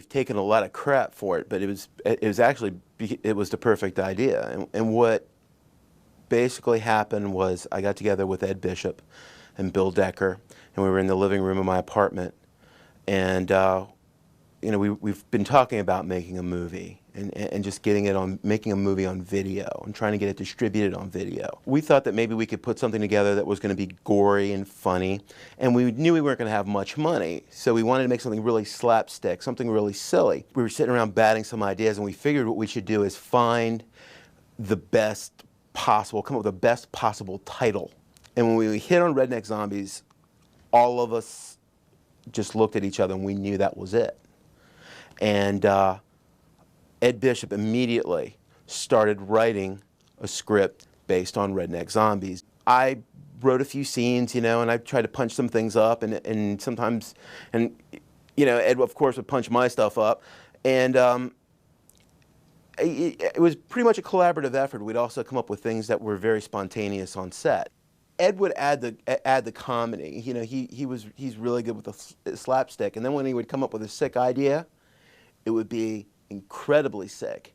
I've taken a lot of crap for it, but it was actually it was the perfect idea. And what basically happened was I got together with Ed Bishop and Bill Decker, and we were in the living room of my apartment, and you know, we've been talking about making a movie and just getting it on, making a movie on video and trying to get it distributed on video. We thought that maybe we could put something together that was going to be gory and funny, and we knew we weren't going to have much money, so we wanted to make something really slapstick, something really silly. We were sitting around batting some ideas, and we figured what we should do is find the best possible, come up with the best possible title. And when we hit on Redneck Zombies, all of us just looked at each other and we knew that was it. And Ed Bishop immediately started writing a script based on Redneck Zombies. I wrote a few scenes, you know, and I tried to punch some things up, and sometimes, and you know, Ed of course would punch my stuff up, and it was pretty much a collaborative effort. We'd also come up with things that were very spontaneous on set. Ed would add the comedy. You know, he's really good with the slapstick, and then when he would come up with a sick idea, it would be incredibly sick.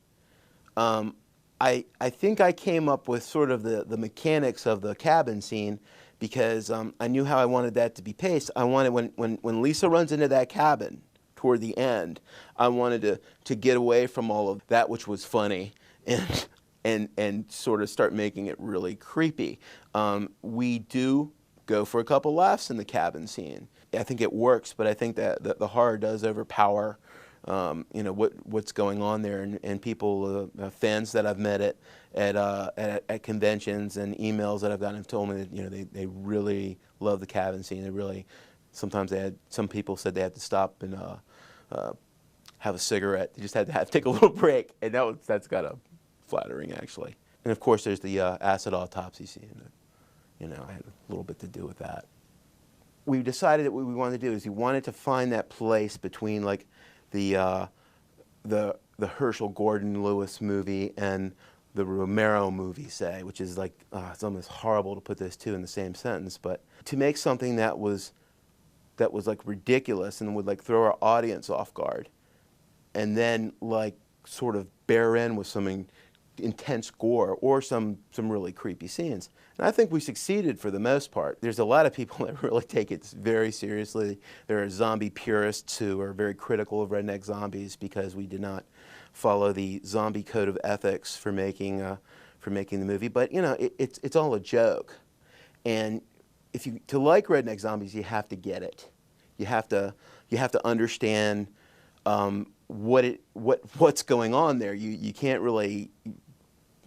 I think I came up with sort of the mechanics of the cabin scene because I knew how I wanted that to be paced. I wanted when Lisa runs into that cabin toward the end, I wanted to get away from all of that which was funny and sort of start making it really creepy. We do go for a couple laughs in the cabin scene. I think it works, but I think that the horror does overpower you know, what's going on there, and people, fans that I've met at conventions and emails that I've gotten have told me that, you know, they really love the cabin scene. They really, sometimes some people said they had to stop and have a cigarette. They just had to take a little break, and that's kind of flattering actually. And of course there's the acid autopsy scene. You know, I had a little bit to do with that. We decided that what we wanted to do is we wanted to find that place between like the Herschel Gordon Lewis movie and the Romero movie, say, which is like, it's almost horrible to put those two in the same sentence, but to make something that was like ridiculous and would like throw our audience off guard, and then like sort of bear in with some intense gore or some really creepy scenes. And I think we succeeded for the most part. There's a lot of people that really take it very seriously. There are zombie purists who are very critical of Redneck Zombies because we did not follow the zombie code of ethics for making the movie. But you know, it's all a joke. And to like Redneck Zombies, you have to get it. You have to understand what's going on there. You can't really.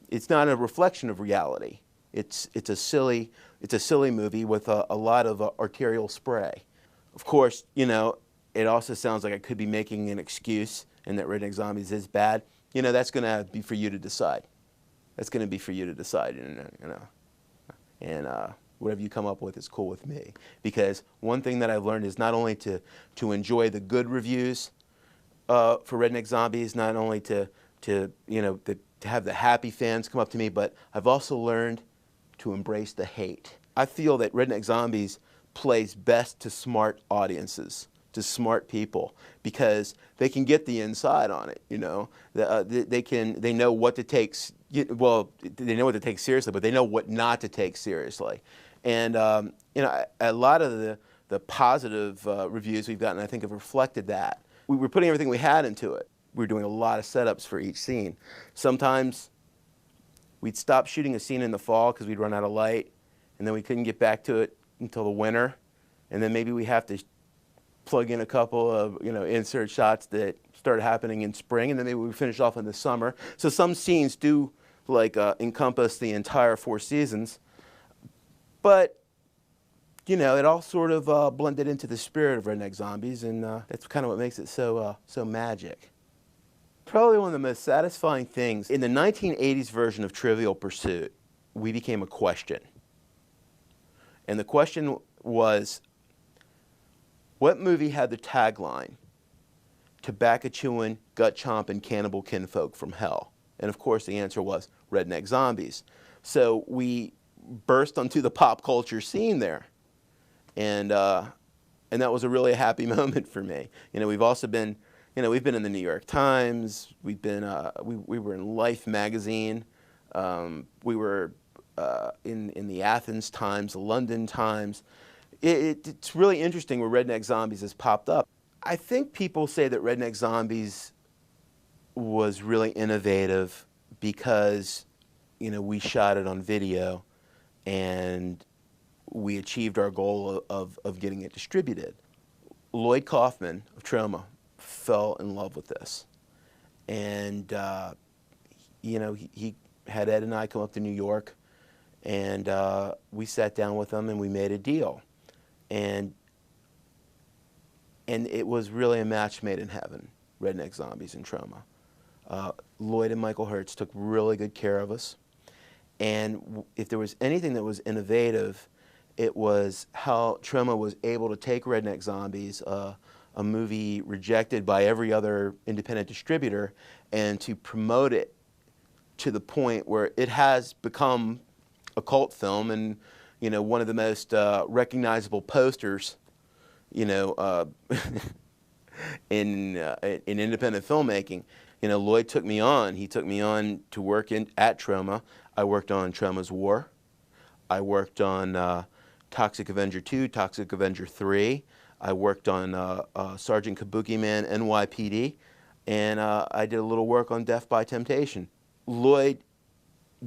It's not a reflection of reality. It's a silly movie with a lot of arterial spray. Of course, you know, it also sounds like I could be making an excuse and that Redneck Zombies is bad. You know, that's going to be for you to decide. That's going to be for you to decide, you know. And whatever you come up with is cool with me. Because one thing that I've learned is not only to enjoy the good reviews for Redneck Zombies, not only to you know, to have the happy fans come up to me, but I've also learned to embrace the hate. I feel that Redneck Zombies plays best to smart audiences, to smart people, because they can get the inside on it. You know, they know what to take. Well, they know what to take seriously, but they know what not to take seriously. And you know, a lot of the positive reviews we've gotten, I think, have reflected that. We were putting everything we had into it. We were doing a lot of setups for each scene. Sometimes we'd stop shooting a scene in the fall because we'd run out of light, and then we couldn't get back to it until the winter, and then maybe we have to plug in a couple of, you know, insert shots that started happening in spring, and then maybe we finish off in the summer. So some scenes do like encompass the entire 4 seasons, but you know, it all sort of blended into the spirit of Redneck Zombies, and that's kind of what makes it so magic. Probably one of the most satisfying things, in the 1980s version of Trivial Pursuit, we became a question. And the question was, what movie had the tagline, tobacco-chewing, gut-chomping cannibal kinfolk from hell? And of course the answer was Redneck Zombies. So we burst onto the pop culture scene there. And that was a really happy moment for me. You know, we've also been You know, we've been in the New York Times. We've been we were in Life magazine. We were in the Athens Times, the London Times. It's really interesting where Redneck Zombies has popped up. I think people say that Redneck Zombies was really innovative because, you know, we shot it on video and we achieved our goal of getting it distributed. Lloyd Kaufman of Troma fell in love with this. And, you know, he had Ed and I come up to New York, and we sat down with him and we made a deal. And it was really a match made in heaven, Redneck Zombies and Troma. Lloyd and Michael Hertz took really good care of us. And if there was anything that was innovative, it was how Troma was able to take Redneck Zombies, a movie rejected by every other independent distributor, and to promote it to the point where it has become a cult film and, you know, one of the most recognizable posters, you know, in independent filmmaking. You know, Lloyd took me on. He took me on to work at Troma. I worked on Troma's War. I worked on Toxic Avenger 2, Toxic Avenger 3. I worked on Sergeant Kabuki Man, NYPD. And I did a little work on Death by Temptation. Lloyd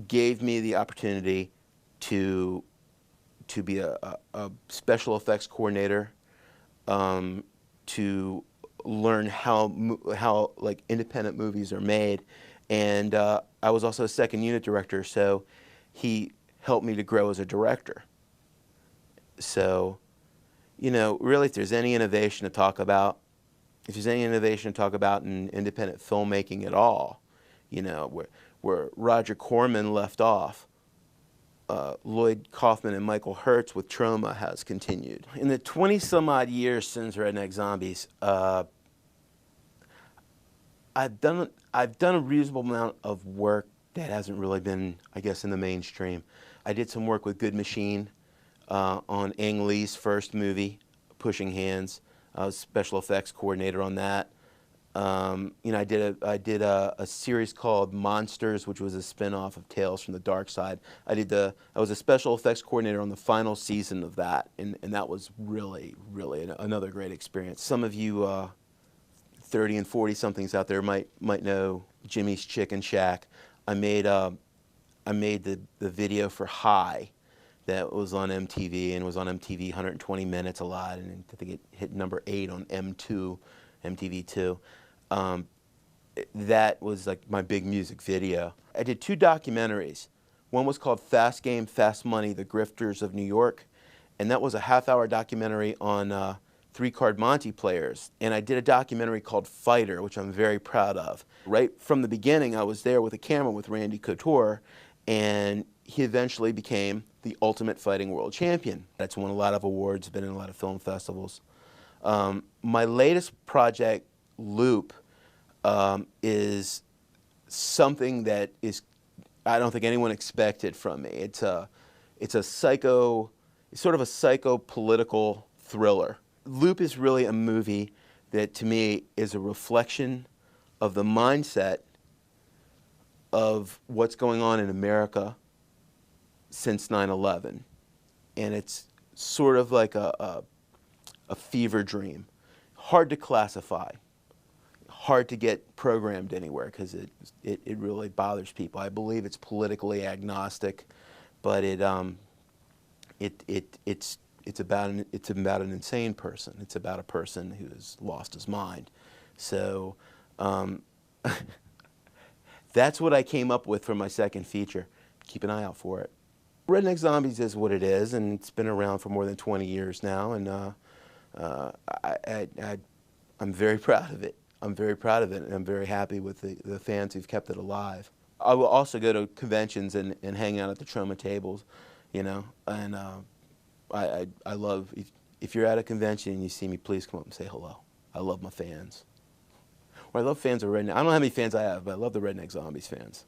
gave me the opportunity to be a special effects coordinator, to learn how like independent movies are made, and I was also a second unit director, so he helped me to grow as a director. So, you know, really, if there's any innovation to talk about, in independent filmmaking at all, you know, where Roger Corman left off, Lloyd Kaufman and Michael Hertz with Troma has continued. In the 20-some-odd years since Redneck Zombies, I've done a reasonable amount of work that hasn't really been, I guess, in the mainstream. I did some work with Good Machine on Ang Lee's first movie, Pushing Hands. I was special effects coordinator on that. You know, I did a series called Monsters, which was a spin-off of Tales from the Dark Side. I was a special effects coordinator on the final season of that, and that was really another great experience. Some of you 30 and 40 somethings out there might know Jimmy's Chicken Shack. I made the video for High that was on MTV, and was on MTV 120 minutes a lot, and I think it hit number 8 on MTV2. That was like my big music video. I did 2 documentaries. One was called Fast Game, Fast Money, The Grifters of New York, and that was a half-hour documentary on 3-card Monte players. And I did a documentary called Fighter, which I'm very proud of. Right from the beginning, I was there with a camera with Randy Couture, and he eventually became the Ultimate Fighting World Champion. That's won a lot of awards, been in a lot of film festivals. My latest project, Loop, is something that is, I don't think anyone expected from me. It's sort of a psycho-political thriller. Loop is really a movie that, to me, is a reflection of the mindset of what's going on in America since 9/11. And it's sort of like a fever dream. Hard to classify. Hard to get programmed anywhere because it really bothers people. I believe it's politically agnostic, but it's about an insane person. It's about a person who has lost his mind. So that's what I came up with for my second feature. Keep an eye out for it. Redneck Zombies is what it is, and it's been around for more than 20 years now, and I'm very proud of it. I'm very proud of it, and I'm very happy with the fans who've kept it alive. I will also go to conventions and hang out at the Troma tables, you know, and I love, if you're at a convention and you see me, please come up and say hello. I love my fans. Or I love fans of Redneck. I don't know how many fans I have, but I love the Redneck Zombies fans.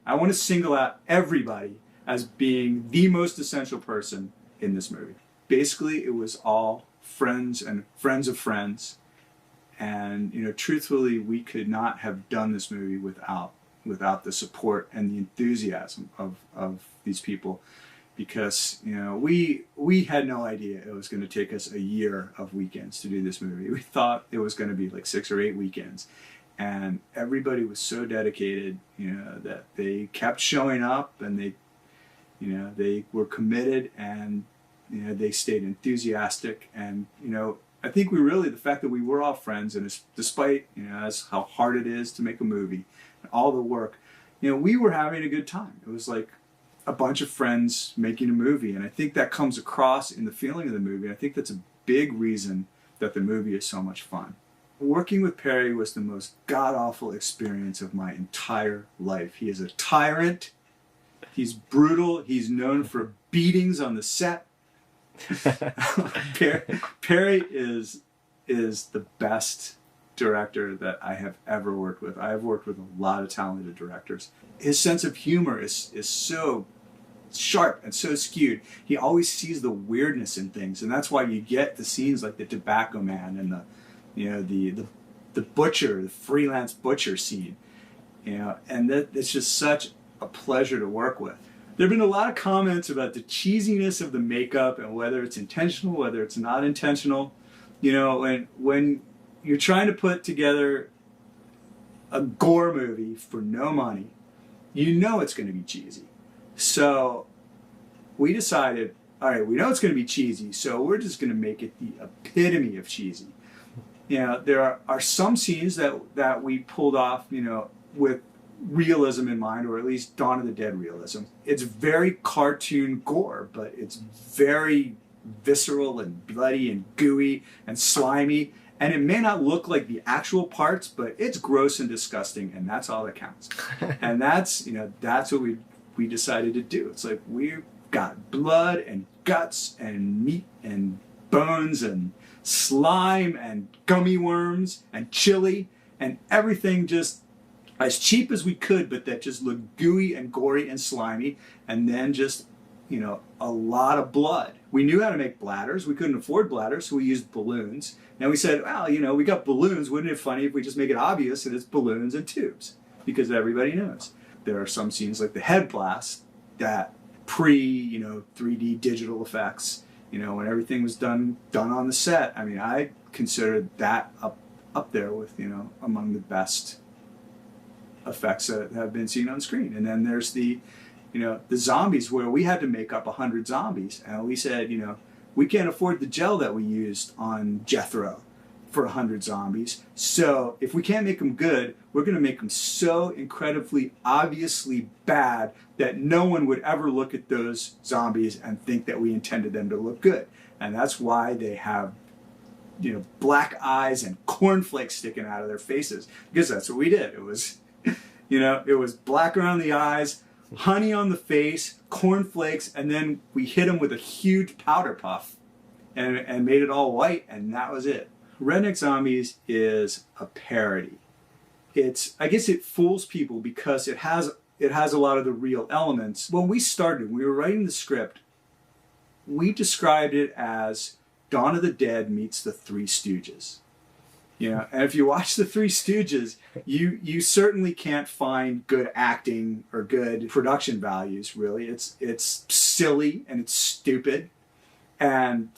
I want to single out everybody as being the most essential person in this movie. Basically, it was all friends and friends of friends. And, you know, truthfully, we could not have done this movie without the support and the enthusiasm of these people. Because, you know, we had no idea it was going to take us a year of weekends to do this movie. We thought it was going to be like 6 or 8 weekends. And everybody was so dedicated, you know, that they kept showing up, and they were committed, and, you know, they stayed enthusiastic. And, you know, I think the fact that we were all friends, and despite, you know, as how hard it is to make a movie, and all the work, you know, we were having a good time. It was like a bunch of friends making a movie, and I think that comes across in the feeling of the movie. I think that's a big reason that the movie is so much fun. Working with Perry was the most god-awful experience of my entire life. He is a tyrant. He's brutal. He's known for beatings on the set. Perry is the best director that I have ever worked with. I have worked with a lot of talented directors. His sense of humor is so sharp and so skewed. He always sees the weirdness in things, and that's why you get the scenes like the Tobacco Man and the butcher, the freelance butcher scene. You know, and it's just such a pleasure to work with. There have been a lot of comments about the cheesiness of the makeup and whether it's intentional, whether it's not intentional. You know, when you're trying to put together a gore movie for no money, you know it's going to be cheesy. So we decided, all right, we know it's going to be cheesy, so we're just going to make it the epitome of cheesy. You know, there are some scenes that we pulled off, you know, with realism in mind, or at least Dawn of the Dead realism. It's very cartoon gore, but it's very visceral and bloody and gooey and slimy. And it may not look like the actual parts, but it's gross and disgusting, and that's all that counts. And that's, you know, that's what we decided to do. It's like, we've got blood and guts and meat and bones and slime and gummy worms and chili and everything just as cheap as we could, but that just looked gooey and gory and slimy, and then just, you know, a lot of blood. We knew how to make bladders. We couldn't afford bladders, so we used balloons. And we said, well, you know, we got balloons. Wouldn't it be funny if we just make it obvious that it's balloons and tubes? Because everybody knows. There are some scenes like the head blast that you know, 3D digital effects, you know, when everything was done on the set. I mean, I consider that up there with, you know, among the best effects that have been seen on screen. And then there's the, you know, the zombies, where we had to make up 100 zombies. And we said, you know, we can't afford the gel that we used on Jethro for 100 zombies. So if we can't make them good, we're going to make them so incredibly obviously bad that no one would ever look at those zombies and think that we intended them to look good. And that's why they have, you know, black eyes and cornflakes sticking out of their faces, because that's what we did. It was, you know, it was black around the eyes, honey on the face, cornflakes, and then we hit them with a huge powder puff and made it all white, and that was it. Redneck Zombies is a parody. I guess it fools people because it has a lot of the real elements. When we started, we were writing the script, we described it as Dawn of the Dead meets the Three Stooges. You know, and if you watch the Three Stooges, you certainly can't find good acting or good production values, really. It's silly and it's stupid, and,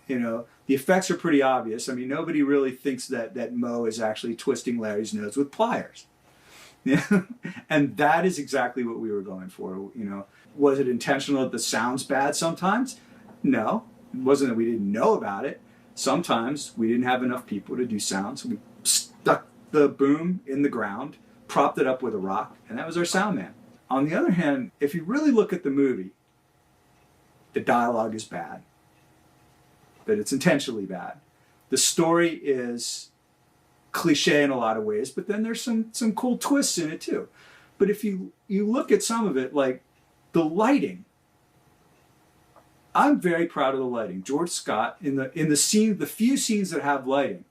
you know, the effects are pretty obvious. I mean, nobody really thinks that Moe is actually twisting Larry's nose with pliers. And that is exactly what we were going for. You know, was it intentional that the sound's bad sometimes? No, it wasn't that we didn't know about it. Sometimes we didn't have enough people to do sound, so we stuck the boom in the ground, propped it up with a rock, and that was our sound man. On the other hand, if you really look at the movie, the dialogue is bad, but it's intentionally bad. The story is cliche in a lot of ways, but then there's some cool twists in it too. But if you look at some of it, like the lighting, I'm very proud of the lighting. George Scott, in the few scenes that have lighting,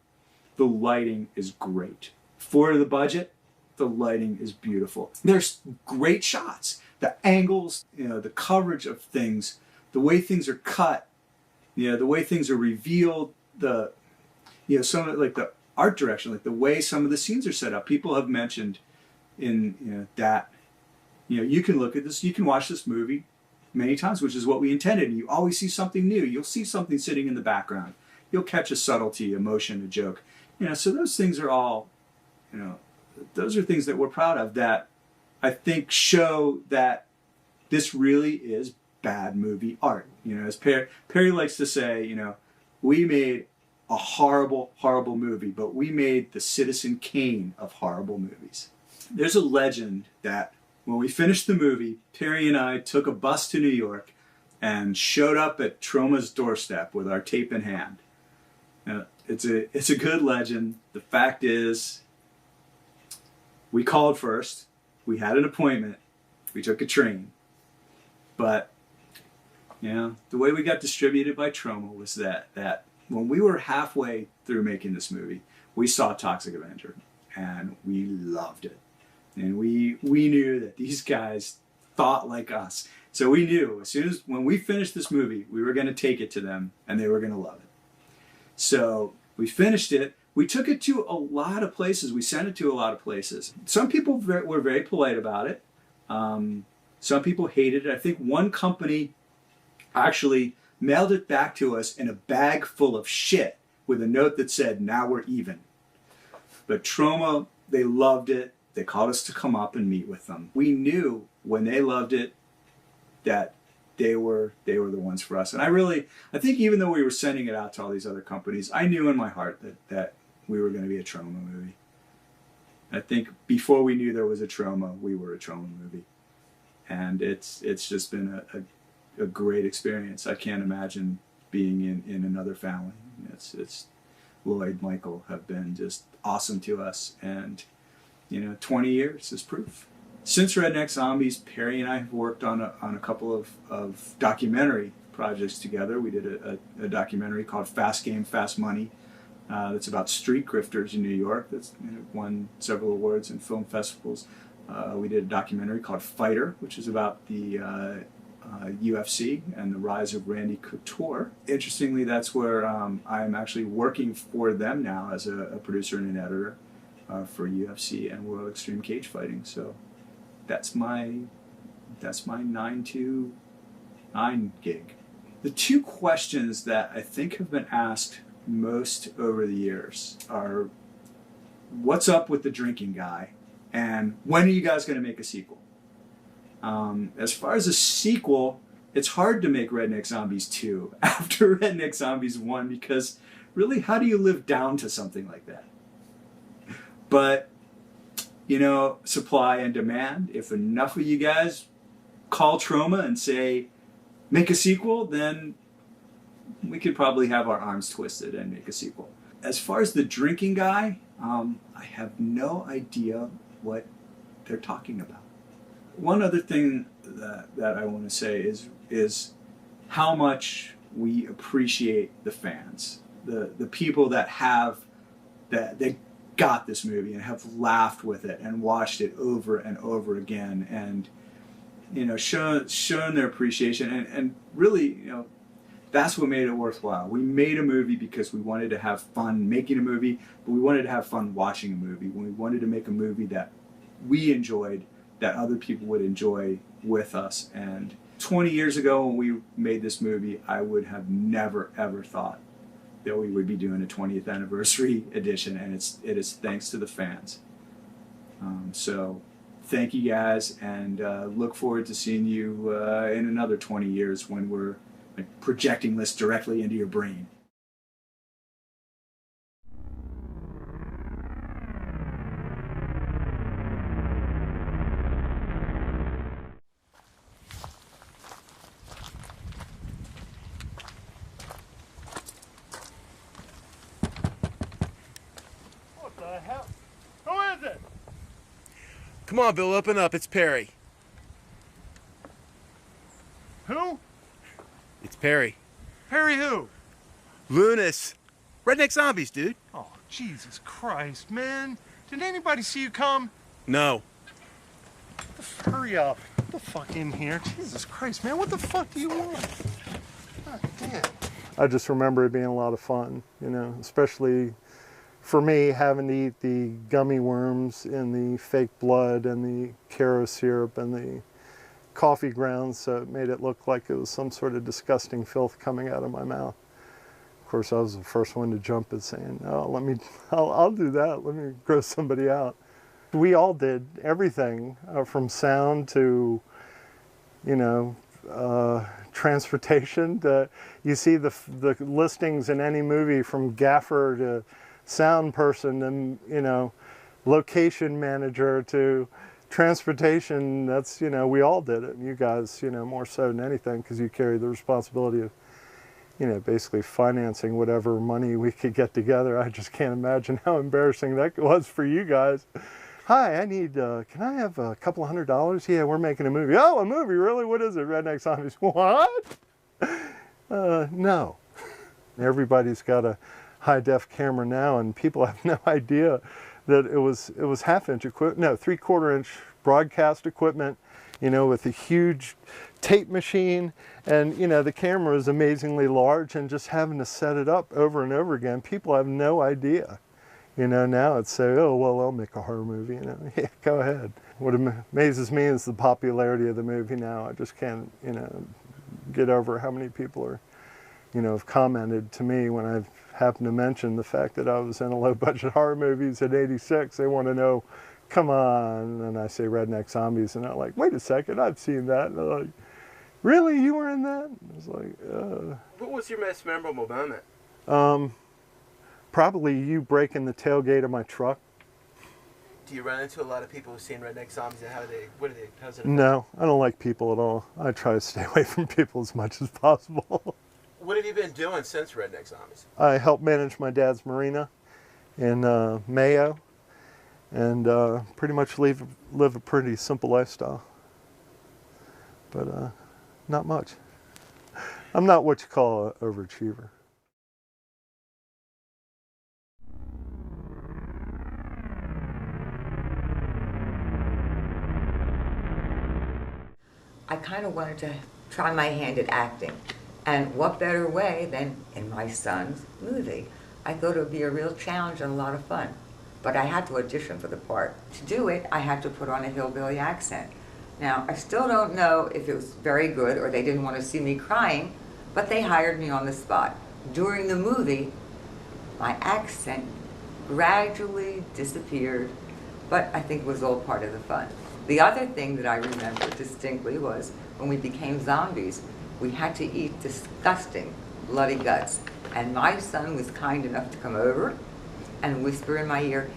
the lighting is great. For the budget, the lighting is beautiful. There's great shots. the angles, you know, the coverage of things, the way things are cut, you know, the way things are revealed, the, you know, some of, like the art direction, like the way some of the scenes are set up. People have mentioned in, you know, that, you know, you can look at this, you can watch this movie many times, which is what we intended, and you always see something new. You'll see something sitting in the background. You'll catch a subtlety, emotion, a joke. You know, so those things are all, you know, those are things that we're proud of, that I think show that this really is bad movie art. You know, as Perry likes to say, you know, we made a horrible, horrible movie, but we made the Citizen Kane of horrible movies. There's a legend that when we finished the movie, Perry and I took a bus to New York and showed up at Troma's doorstep with our tape in hand. Now, it's a good legend. The fact is, we called first. We had an appointment. We took a train. But, you know, the way we got distributed by Troma was that when we were halfway through making this movie, we saw Toxic Avenger, and we loved it. And we knew that these guys thought like us. So we knew as soon as, when we finished this movie, we were going to take it to them, and they were going to love it. So we finished it. We took it to a lot of places. We sent it to a lot of places. Some people were very polite about it. Some people hated it. I think one company actually mailed it back to us in a bag full of shit with a note that said, "Now we're even." But Troma, they loved it. They called us to come up and meet with them. We knew when they loved it that they were the ones for us. And I think even though we were sending it out to all these other companies, I knew in my heart that we were going to be a Troma movie. I think before we knew there was a Troma, we were a Troma movie. And it's just been a great experience. I can't imagine being in another family. It's Lloyd, Michael have been just awesome to us, and you know, 20 years is proof. Since Redneck Zombies, Perry and I have worked on a couple of documentary projects together. We did a documentary called Fast Game, Fast Money that's about street grifters in New York. That's, you know, won several awards in film festivals. We did a documentary called Fighter, which is about the UFC and the rise of Randy Couture. Interestingly, that's where I'm actually working for them now as a producer and an editor for UFC and World Extreme Cage Fighting. So that's my 9 to 9 gig. The two questions that I think have been asked most over the years are, what's up with the drinking guy, and when are you guys going to make a sequel? As far as a sequel, it's hard to make Redneck Zombies 2 after Redneck Zombies 1, because really, how do you live down to something like that? But, you know, supply and demand. If enough of you guys call Troma and say, make a sequel, then we could probably have our arms twisted and make a sequel. As far as the drinking guy, I have no idea what they're talking about. One other thing that I want to say is how much we appreciate the fans, the people that they got this movie and have laughed with it and watched it over and over again, and you know, shown their appreciation, and really, you know, that's what made it worthwhile. We made a movie because we wanted to have fun making a movie, but we wanted to have fun watching a movie. We wanted to make a movie that we enjoyed, that other people would enjoy with us. And 20 years ago when we made this movie, I would have never ever thought that we would be doing a 20th anniversary edition, and it is thanks to the fans. So thank you guys, and look forward to seeing you in another 20 years when we're projecting this directly into your brain. Come on, Bill, open up. It's Perry. Who? It's Perry. Perry who? Lewness. Redneck Zombies, dude. Oh, Jesus Christ, man. Did anybody see you come? No. Hurry up. the fuck in here. Jesus Christ, man, what the fuck do you want? God damn. I just remember it being a lot of fun, you know, especially for me having to eat the gummy worms and the fake blood and the Caro syrup and the coffee grounds, so it made it look like it was some sort of disgusting filth coming out of my mouth. Of course, I was the first one to jump at saying, "Oh, I'll do that. Let me gross somebody out." We all did everything from sound to, you know, transportation. You see the listings in any movie from gaffer to sound person and, you know, location manager to transportation. That's, you know, we all did it. You guys, you know, more so than anything, because you carry the responsibility of, you know, basically financing whatever money we could get together. I just can't imagine how embarrassing that was for you guys. Hi, I need, can I have a couple $100? Yeah, we're making a movie. Oh, a movie, really? What is it, Redneck Zombies? What? No. Everybody's got a high-def camera now, and people have no idea that it was half-inch equipment, no, 3/4-inch broadcast equipment, you know, with a huge tape machine, and, you know, the camera is amazingly large, and just having to set it up over and over again, people have no idea. You know, now it's say, oh, well, I'll make a horror movie, you know. Yeah, go ahead. What amazes me is the popularity of the movie now. I just can't, you know, get over how many people are, you know, have commented to me when I've happened to mention the fact that I was in a low-budget horror movies in '86. They want to know, come on. And I say Redneck Zombies, and they're like, wait a second, I've seen that. And they're like, really, you were in that? I was like, What was your most memorable moment? Probably you breaking the tailgate of my truck. Do you run into a lot of people who've seen Redneck Zombies, and how's it? No, I don't like people at all. I try to stay away from people as much as possible. What have you been doing since Redneck Zombies? I help manage my dad's marina in Mayo, and pretty much live a pretty simple lifestyle. But not much. I'm not what you call an overachiever. I kind of wanted to try my hand at acting. And what better way than in my son's movie? I thought it would be a real challenge and a lot of fun. But I had to audition for the part. To do it, I had to put on a hillbilly accent. Now, I still don't know if it was very good or they didn't want to see me crying, but they hired me on the spot. During the movie, my accent gradually disappeared, but I think it was all part of the fun. The other thing that I remember distinctly was when we became zombies, we had to eat disgusting bloody guts. And my son was kind enough to come over and whisper in my ear,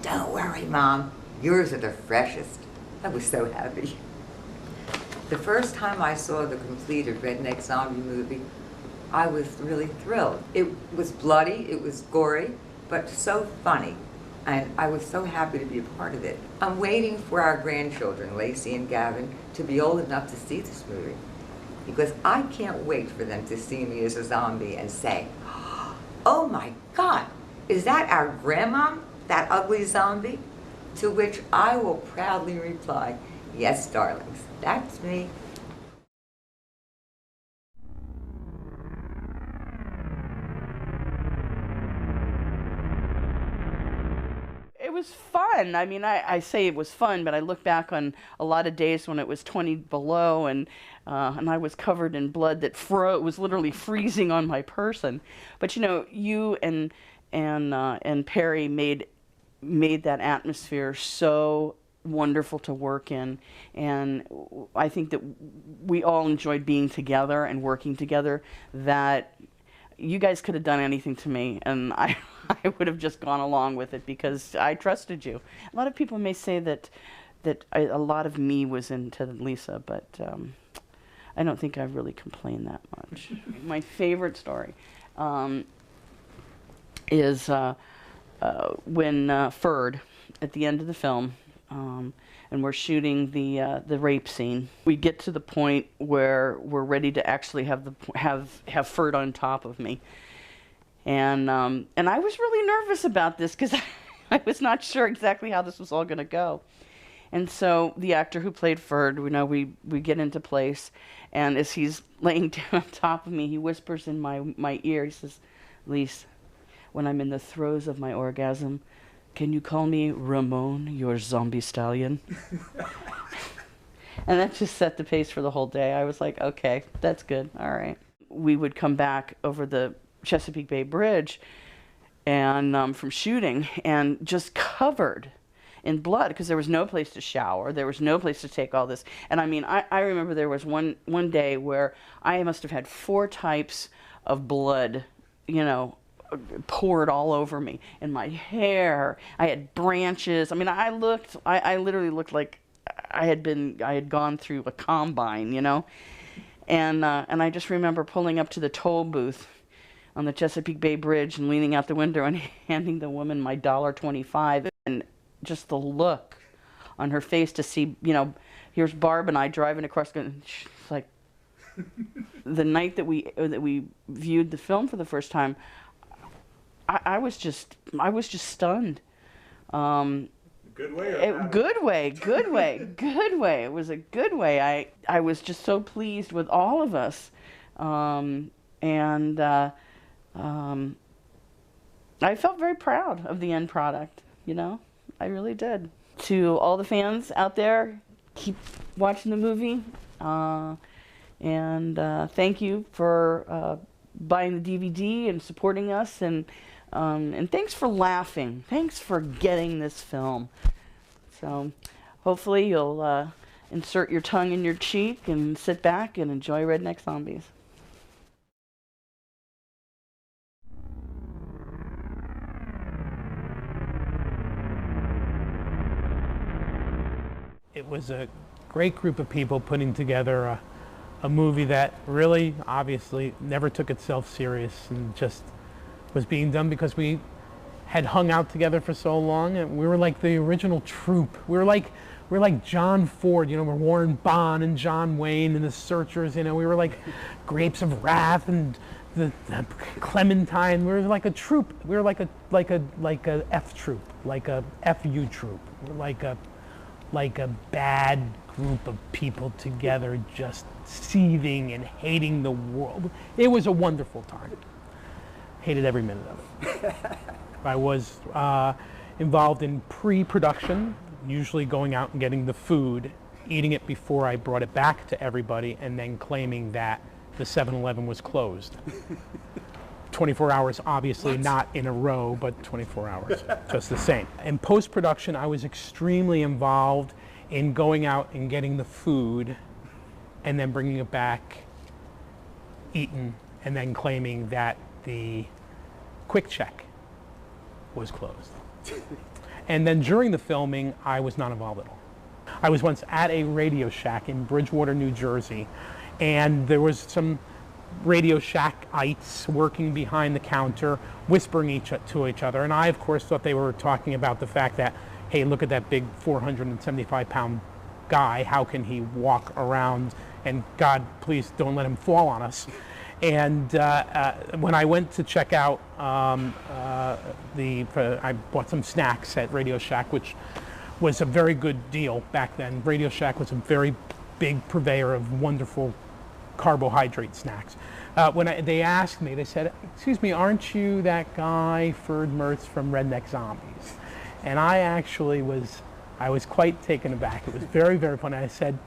"Don't worry, Mom, yours are the freshest." I was so happy. The first time I saw the completed Redneck Zombie movie, I was really thrilled. It was bloody, it was gory, but so funny. And I was so happy to be a part of it. I'm waiting for our grandchildren, Lacey and Gavin, to be old enough to see this movie. Because I can't wait for them to see me as a zombie and say, "Oh my God, is that our grandma, that ugly zombie?" To which I will proudly reply, "Yes, darlings, that's me." It was fun. I mean, I say it was fun, but I look back on a lot of days when it was 20 below and I was covered in blood that was literally freezing on my person. But you know, you and Perry made that atmosphere so wonderful to work in, and I think that we all enjoyed being together and working together. That you guys could have done anything to me, and I would have just gone along with it because I trusted you. A lot of people may say that a lot of me was into Lisa, but I don't think I really complained that much. My favorite story is when Ferd, at the end of the film, and we're shooting the rape scene. We get to the point where we're ready to actually have Ferd on top of me, and I was really nervous about this because I was not sure exactly how this was all going to go. And so the actor who played Ferd, we get into place, and as he's laying down on top of me, he whispers in my ear, he says, "Lise, when I'm in the throes of my orgasm, can you call me Ramon, your zombie stallion?" And that just set the pace for the whole day. I was like, okay, that's good, all right. We would come back over the Chesapeake Bay Bridge and from shooting, and just covered in blood, because there was no place to shower, there was no place to take all this. And I mean, I remember there was one day where I must have had 4 types of blood, poured all over me, in my hair. I had branches. I mean, I literally looked like I had gone through a combine, And I just remember pulling up to the toll booth on the Chesapeake Bay Bridge and leaning out the window and handing the woman my $1.25, and just the look on her face to see, here's Barb and I driving across, and she's like, the night that we viewed the film for the first time, I was just stunned. Good way or good way. It was a good way. I was just so pleased with all of us. I felt very proud of the end product, I really did. To all the fans out there, keep watching the movie. Thank you for buying the DVD and supporting us, and thanks for laughing. Thanks for getting this film. So hopefully you'll insert your tongue in your cheek and sit back and enjoy Redneck Zombies. It was a great group of people putting together a movie that really, obviously, never took itself serious, and just was being done because we had hung out together for so long, and we were like the original troupe. We were like John Ford, we're Warren Bond and John Wayne and the Searchers, we were like Grapes of Wrath and the Clementine. We were like a troupe. We were like a F troupe, like a FU troupe. We're like a bad group of people together, just seething and hating the world. It was a wonderful time. Hated every minute of it. I was involved in pre-production, usually going out and getting the food, eating it before I brought it back to everybody, and then claiming that the 7-Eleven was closed. 24 hours, obviously not in a row, but 24 hours, just the same. In post-production, I was extremely involved in going out and getting the food and then bringing it back, eaten, and then claiming that the Quick Check was closed. And then during the filming, I was not involved at all. I was once at a Radio Shack in Bridgewater, New Jersey, and there was some Radio Shack-ites working behind the counter, whispering to each other. And I, of course, thought they were talking about the fact that, hey, look at that big 475-pound guy. How can he walk around? And God, please don't let him fall on us. And when I went to check out, I bought some snacks at Radio Shack, which was a very good deal back then. Radio Shack was a very big purveyor of wonderful carbohydrate snacks. When they asked me, they said, "Excuse me, aren't you that guy, Ferd Mertz from Redneck Zombies?" And I was quite taken aback. It was very, very funny. I said,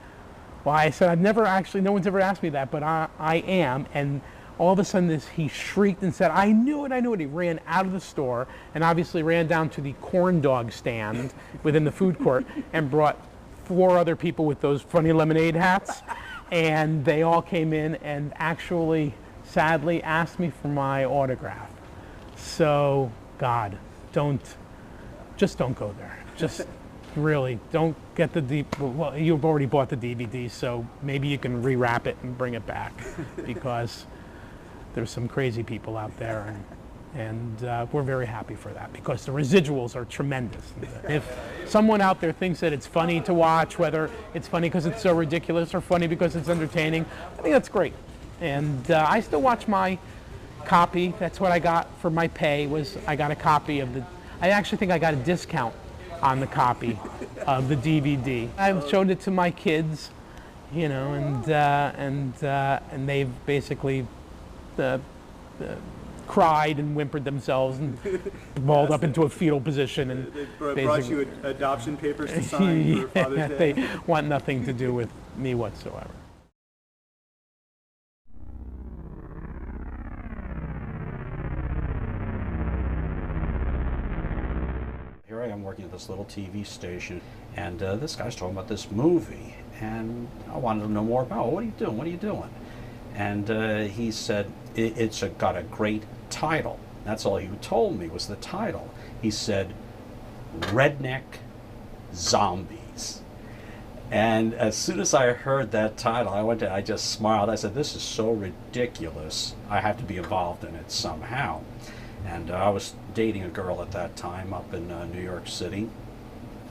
I've never actually, no one's ever asked me that, but I am. And all of a sudden he shrieked and said, I knew it. He ran out of the store and obviously ran down to the corn dog stand within the food court and brought 4 other people with those funny lemonade hats. And they all came in and actually, sadly, asked me for my autograph. So, God, just don't go there. Just really, don't get well, you've already bought the DVD, so maybe you can rewrap it and bring it back, because there's some crazy people out there, and we're very happy for that, because the residuals are tremendous. If someone out there thinks that it's funny to watch, whether it's funny because it's so ridiculous or funny because it's entertaining, I think that's great. And I still watch my copy. That's what I got for my pay, was I got a copy of I actually think I got a discount on the copy of the DVD. I've showed it to my kids, you know, and they've basically cried and whimpered themselves and balled up into a fetal position. And they brought you adoption papers to sign for Father's Day? They want nothing to do with me whatsoever. Here I am working at this little TV station, and this guy's talking about this movie, and I wanted to know more about it. What are you doing? What are you doing? And he said, it's got a great title. That's all he told me was the title. He said, Redneck Zombies. And as soon as I heard that title, I just smiled. I said, this is so ridiculous. I have to be involved in it somehow. And I was dating a girl at that time up in New York City,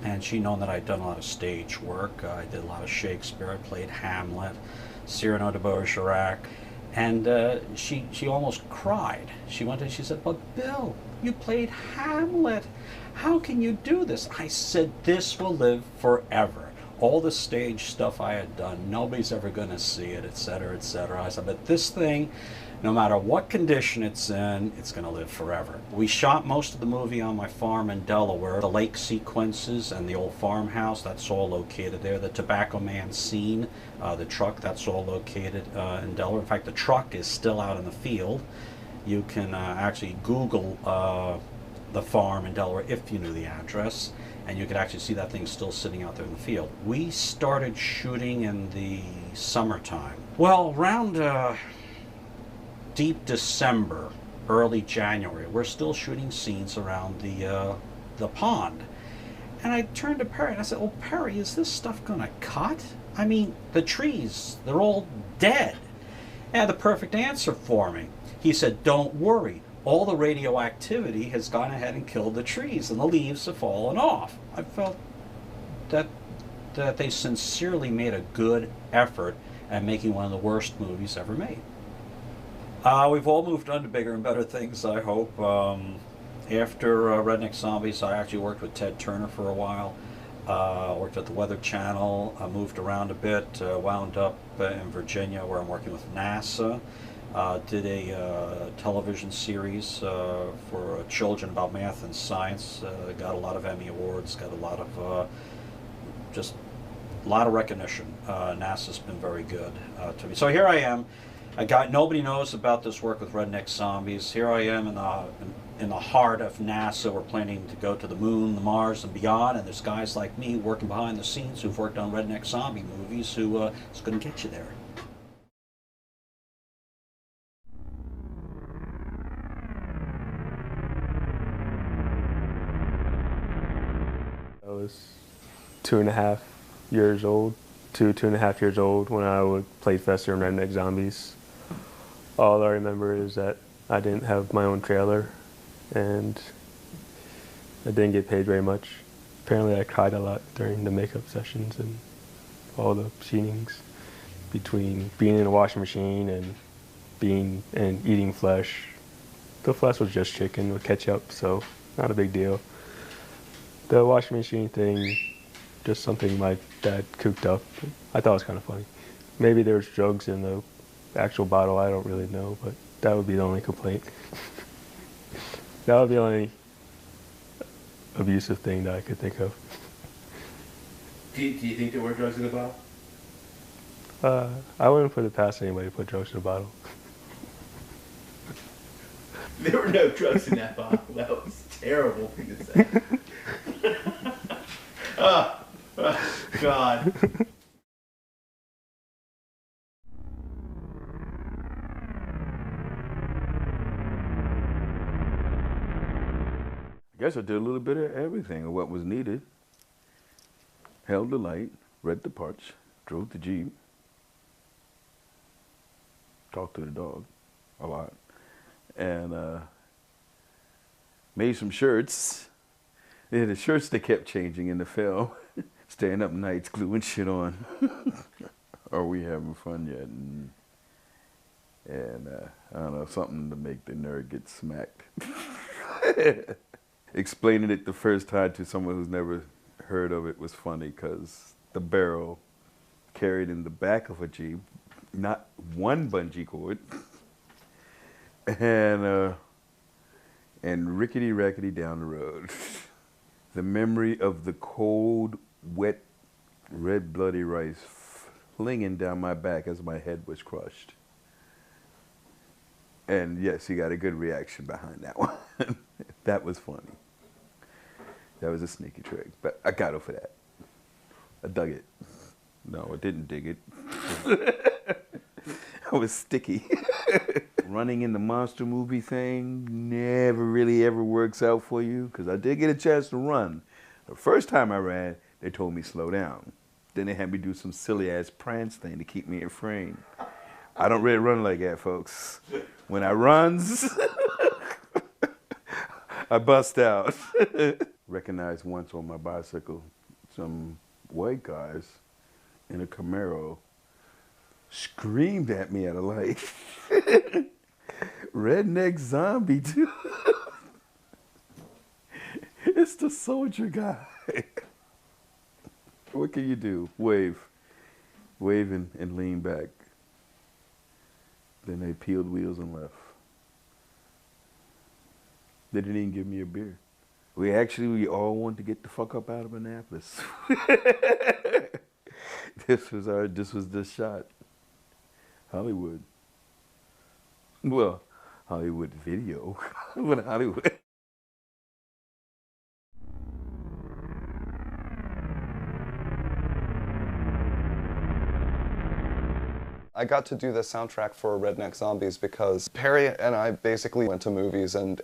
and she'd known that I'd done a lot of stage work. I did a lot of Shakespeare. I played Hamlet, Cyrano de Bergerac, and she almost cried. She said, but Bill, you played Hamlet. How can you do this? I said, this will live forever. All the stage stuff I had done, nobody's ever going to see it, etc., etc. I said, but this thing, no matter what condition it's in, it's going to live forever. We shot most of the movie on my farm in Delaware. The lake sequences and the old farmhouse, that's all located there. The Tobacco Man scene, the truck, that's all located in Delaware. In fact, the truck is still out in the field. You can actually Google the farm in Delaware if you knew the address, and you could actually see that thing still sitting out there in the field. We started shooting in the summertime. Well, around deep December, early January, we're still shooting scenes around the pond. And I turned to Perry and I said, oh, Perry, is this stuff gonna cut? I mean, the trees, they're all dead. And the perfect answer for me. He said, don't worry. All the radioactivity has gone ahead and killed the trees and the leaves have fallen off. I felt that they sincerely made a good effort at making one of the worst movies ever made. We've all moved on to bigger and better things, I hope. After Redneck Zombies, I actually worked with Ted Turner for a while. Worked at the Weather Channel. I moved around a bit, wound up in Virginia where I'm working with NASA. Did a television series for children about math and science. Got a lot of Emmy Awards, got a lot of just a lot of recognition. NASA's been very good to me. So here I am. Nobody knows about this work with Redneck Zombies. Here I am in the heart of NASA. We're planning to go to the moon, the Mars, and beyond. And there's guys like me working behind the scenes who've worked on Redneck Zombie movies who is going to get you there. I was 2.5 years old, 2.5 years old when I played Fester in Redneck Zombies. All I remember is that I didn't have my own trailer and I didn't get paid very much. Apparently I cried a lot during the makeup sessions and all the scenings. Between being in a washing machine and eating flesh, the flesh was just chicken with ketchup, so not a big deal. The washing machine thing, just something my dad cooked up. I thought it was kind of funny. Maybe there's drugs in the actual bottle, I don't really know, but that would be the only complaint. That would be the only abusive thing that I could think of. Do you think there were drugs in the bottle? I wouldn't put it past anybody to put drugs in a bottle. There were no drugs in that bottle. That was a terrible thing to say. Oh, God. I guess I did a little bit of everything of what was needed. Held the light, read the parts, drove the Jeep, talked to the dog a lot, and made some shirts. Yeah, the shirts they kept changing in the film. Staying up nights, gluing shit on. Are we having fun yet? And I don't know, something to make the nerd get smacked. Explaining it the first time to someone who's never heard of it was funny because the barrel carried in the back of a Jeep, not one bungee cord, and rickety-rackety down the road. The memory of the cold, wet, red bloody rice flinging down my back as my head was crushed. And yes, he got a good reaction behind that one. That was funny. That was a sneaky trick, but I got her for that. I dug it. No, I didn't dig it. I was sticky. Running in the monster movie thing never really ever works out for you, because I did get a chance to run. The first time I ran, they told me slow down. Then they had me do some silly ass prance thing to keep me in frame. I don't really run like that, folks. When I runs, I bust out. Recognized once on my bicycle some white guys in a Camaro screamed at me at a light. Redneck Zombie, too. It's the soldier guy. What can you do? Wave. Wave and lean back. Then they peeled wheels and left. They didn't even give me a beer. We all wanted to get the fuck up out of Annapolis. This was the shot. Hollywood. Well, Hollywood video. But Hollywood. I got to do the soundtrack for Redneck Zombies because Perry and I basically went to movies and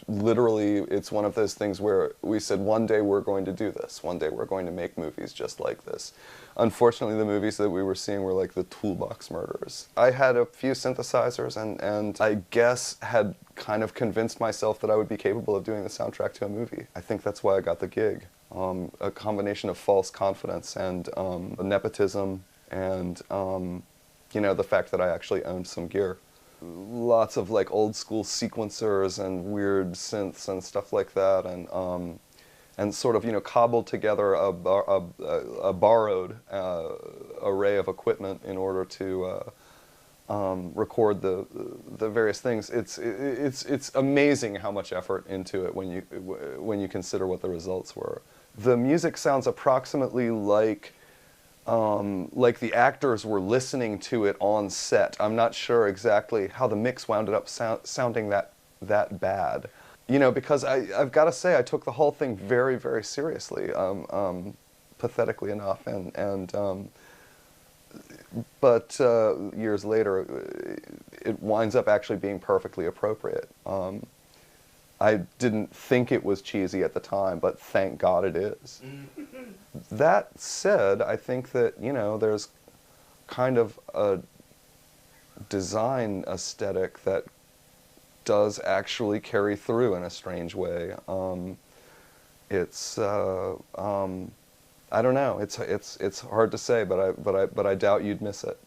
literally it's one of those things where we said one day we're going to do this. One day we're going to make movies just like this. Unfortunately, the movies that we were seeing were like the Toolbox Murders. I had a few synthesizers and I guess had kind of convinced myself that I would be capable of doing the soundtrack to a movie. I think that's why I got the gig. A combination of false confidence and nepotism and you know, the fact that I actually owned some gear. Lots of like old school sequencers and weird synths and stuff like that, and sort of, you know, cobbled together a borrowed array of equipment in order to record the various things. It's amazing how much effort into it when you consider what the results were. The music sounds approximately like the actors were listening to it on set. I'm not sure exactly how the mix wound up sounding that bad. You know, because I've got to say I took the whole thing very, very seriously, pathetically enough, but years later it winds up actually being perfectly appropriate. I didn't think it was cheesy at the time, but thank God it is. That said, I think that, you know, there's kind of a design aesthetic that does actually carry through in a strange way. It's I don't know. It's hard to say, but I doubt you'd miss it.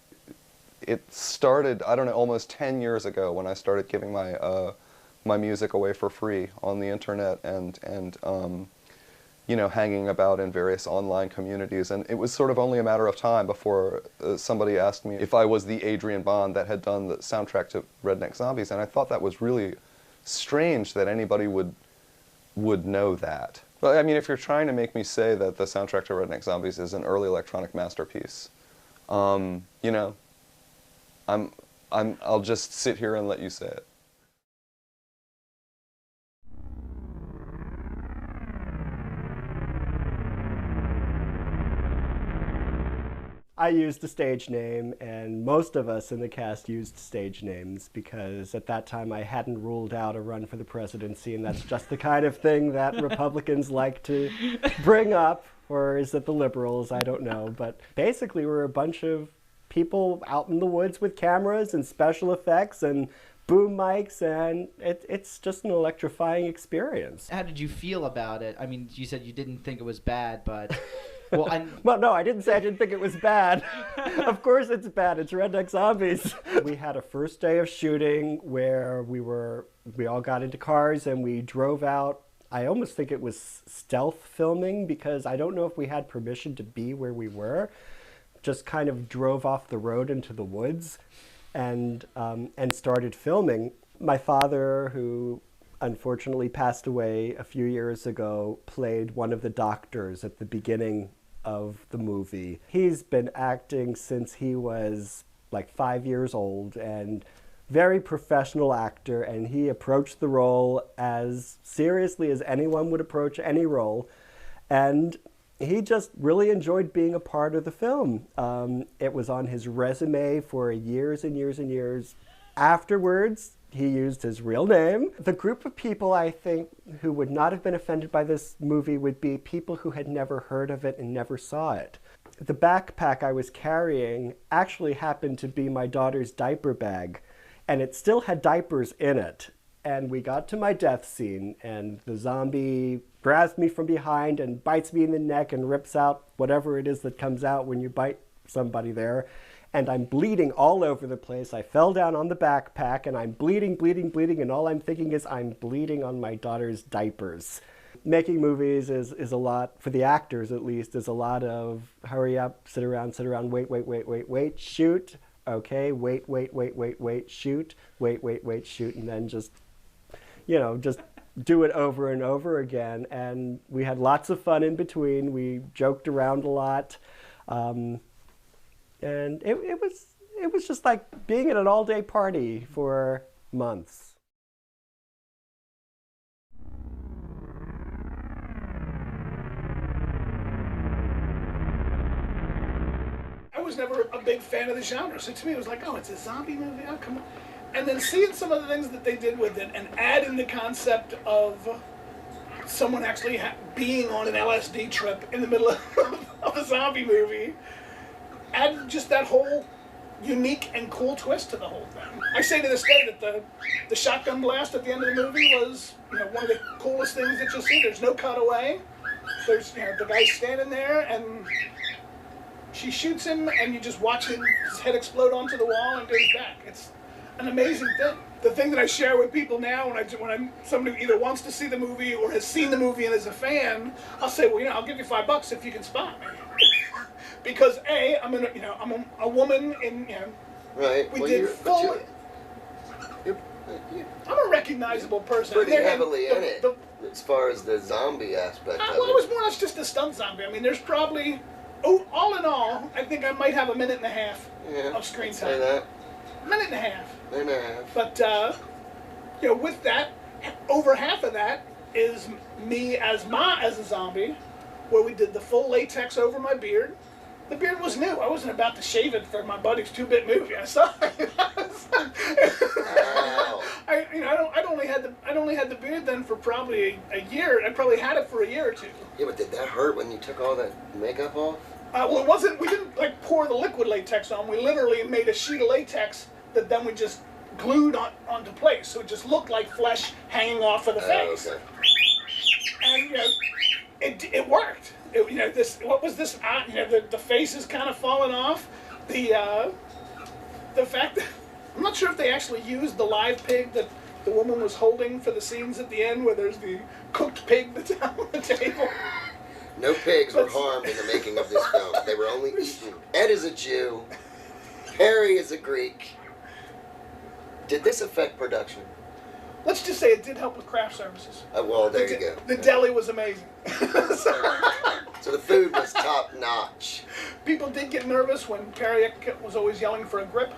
It started, I don't know, almost 10 years ago when I started giving my music away for free on the internet and you know, hanging about in various online communities. And it was sort of only a matter of time before somebody asked me if I was the Adrian Bond that had done the soundtrack to Redneck Zombies. And I thought that was really strange that anybody would know that. But I mean, if you're trying to make me say that the soundtrack to Redneck Zombies is an early electronic masterpiece, you know, I'll just sit here and let you say it. I used a stage name, and most of us in the cast used stage names because at that time I hadn't ruled out a run for the presidency, and that's just the kind of thing that Republicans like to bring up, or is it the liberals? I don't know. But basically we're a bunch of people out in the woods with cameras and special effects and boom mics, and it's just an electrifying experience. How did you feel about it? I mean, you said you didn't think it was bad, but... Well, no, I didn't say I didn't think it was bad. Of course it's bad. It's Redneck Zombies. We had a first day of shooting where we all got into cars and we drove out I almost think it was stealth filming, because I don't know if we had permission to be where we were. Just kind of drove off the road into the woods and started filming. My father, who unfortunately passed away a few years ago, played one of the doctors at the beginning of the movie. He's been acting since he was like 5 years old, and very professional actor, and he approached the role as seriously as anyone would approach any role, and he just really enjoyed being a part of the film. It was on his resume for years and years and years. Afterwards, he used his real name. The group of people, I think, who would not have been offended by this movie would be people who had never heard of it and never saw it. The backpack I was carrying actually happened to be my daughter's diaper bag, and it still had diapers in it. And we got to my death scene, and the zombie grabs me from behind and bites me in the neck and rips out whatever it is that comes out when you bite somebody there. And I'm bleeding all over the place. I fell down on the backpack, and I'm bleeding, bleeding, bleeding, and all I'm thinking is I'm bleeding on my daughter's diapers. Making movies is a lot, for the actors at least, is a lot of hurry up, sit around, wait, shoot. Okay, wait, shoot, wait, shoot, and then just, just do it over and over again. And we had lots of fun in between. We joked around a lot. And it was just like being at an all-day party for months. I was never a big fan of the genre, so to me it was like, oh, it's a zombie movie, oh, come on. And then seeing some of the things that they did with it and adding the concept of someone actually being on an LSD trip in the middle of a zombie movie, added just that whole unique and cool twist to the whole thing. I say to this day that the shotgun blast at the end of the movie was one of the coolest things that you'll see. There's no cutaway. There's the guy's standing there and she shoots him, and you just watch his head explode onto the wall and goes back. It's an amazing thing. The thing that I share with people now when I'm somebody who either wants to see the movie or has seen the movie and is a fan, I'll say, well, I'll give you $5 if you can spot me. Because I'm a woman in right. We did full. I'm a recognizable person. Pretty heavily in it as far as the zombie aspect of it. Well, it was more or less just a stunt zombie. I mean, there's probably. Oh, all in all, I think I might have a minute and a half of screen time. Say that. Minute and a half. Minute and a half. But with that, over half of that is me as a zombie, where we did the full latex over my beard. The beard was new. I wasn't about to shave it for my buddy's 2-bit movie. I saw it. Wow. I'd only had the beard then for probably a year. I probably had it for a year or two. Yeah, but did that hurt when you took all that makeup off? Well, it wasn't. We didn't pour the liquid latex on. We literally made a sheet of latex that then we just glued onto place, so it just looked like flesh hanging off of the face. Okay. And it worked. What was this? The face is kind of falling off. The fact that I'm not sure if they actually used the live pig that the woman was holding for the scenes at the end, where there's the cooked pig that's on the table. No pigs were harmed in the making of this film. They were only eaten. Ed is a Jew. Harry is a Greek. Did this affect production? Let's just say it did help with craft services. Well, there you go. The deli was amazing. So the food was top notch. People did get nervous when Perry was always yelling for a grip.